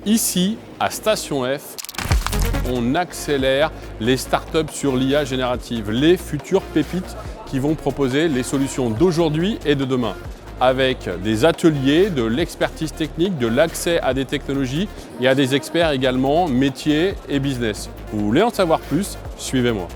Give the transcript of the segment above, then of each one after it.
Ici, à Station F, on accélère les startups sur l'IA générative, les futures pépites qui vont proposer les solutions d'aujourd'hui et de demain, avec des ateliers, de l'expertise technique, de l'accès à des technologies et à des experts également, métiers et business. Vous voulez en savoir plus? Suivez-moi.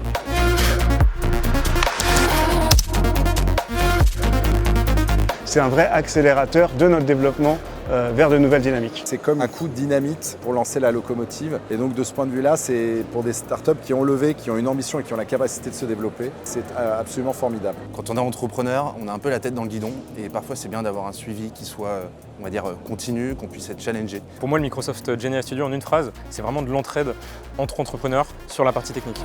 C'est un vrai accélérateur de notre développement vers de nouvelles dynamiques. C'est comme un coup de dynamite pour lancer la locomotive. Et donc de ce point de vue-là, c'est pour des startups qui ont levé, qui ont une ambition et qui ont la capacité de se développer, c'est absolument formidable. Quand on est entrepreneur, on a un peu la tête dans le guidon et parfois c'est bien d'avoir un suivi qui soit, on va dire, continu, qu'on puisse être challengé. Pour moi, le Microsoft GenAI Studio, en une phrase, c'est vraiment de l'entraide entre entrepreneurs sur la partie technique.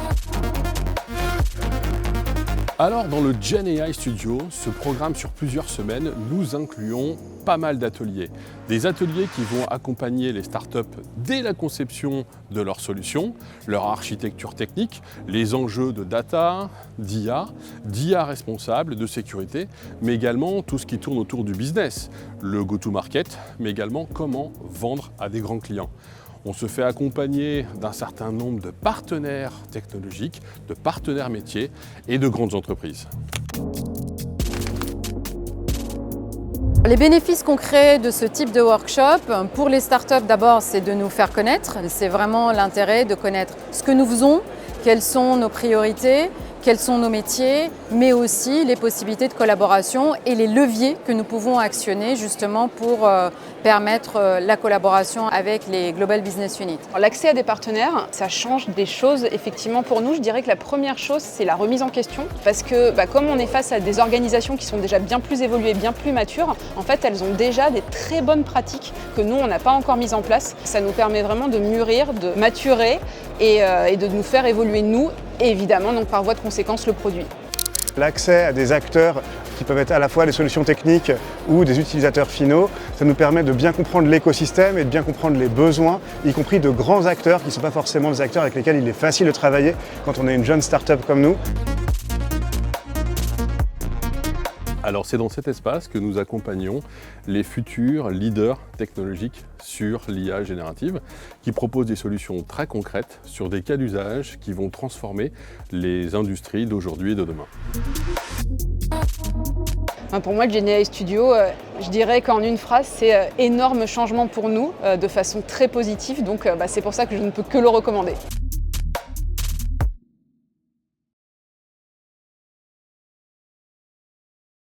Alors dans le GenAI Studio, ce programme sur plusieurs semaines, nous incluons pas mal d'ateliers. Des ateliers qui vont accompagner les startups dès la conception de leurs solutions, leur architecture technique, les enjeux de data, d'IA responsable, de sécurité, mais également tout ce qui tourne autour du business, le go-to-market, mais également comment vendre à des grands clients. On se fait accompagner d'un certain nombre de partenaires technologiques, de partenaires métiers et de grandes entreprises. Les bénéfices concrets de ce type de workshop, pour les startups d'abord, c'est de nous faire connaître. C'est vraiment l'intérêt de connaître ce que nous faisons, quelles sont nos priorités, quels sont nos métiers, mais aussi les possibilités de collaboration et les leviers que nous pouvons actionner justement pour permettre la collaboration avec les Global Business Units. L'accès à des partenaires, ça change des choses effectivement pour nous. Je dirais que la première chose, c'est la remise en question. Parce que comme on est face à des organisations qui sont déjà bien plus évoluées, bien plus matures, en fait elles ont déjà des très bonnes pratiques que nous, on n'a pas encore mises en place. Ça nous permet vraiment de mûrir, de maturer et de nous faire évoluer nous, et évidemment donc par voie de conséquence le produit. L'accès à des acteurs qui peuvent être à la fois des solutions techniques ou des utilisateurs finaux, ça nous permet de bien comprendre l'écosystème et de bien comprendre les besoins, y compris de grands acteurs qui ne sont pas forcément des acteurs avec lesquels il est facile de travailler quand on est une jeune start-up comme nous. Alors c'est dans cet espace que nous accompagnons les futurs leaders technologiques sur l'IA générative qui proposent des solutions très concrètes sur des cas d'usage qui vont transformer les industries d'aujourd'hui et de demain. Pour moi, le GenAI Studio, je dirais qu'en une phrase, c'est énorme changement pour nous de façon très positive. Donc c'est pour ça que je ne peux que le recommander.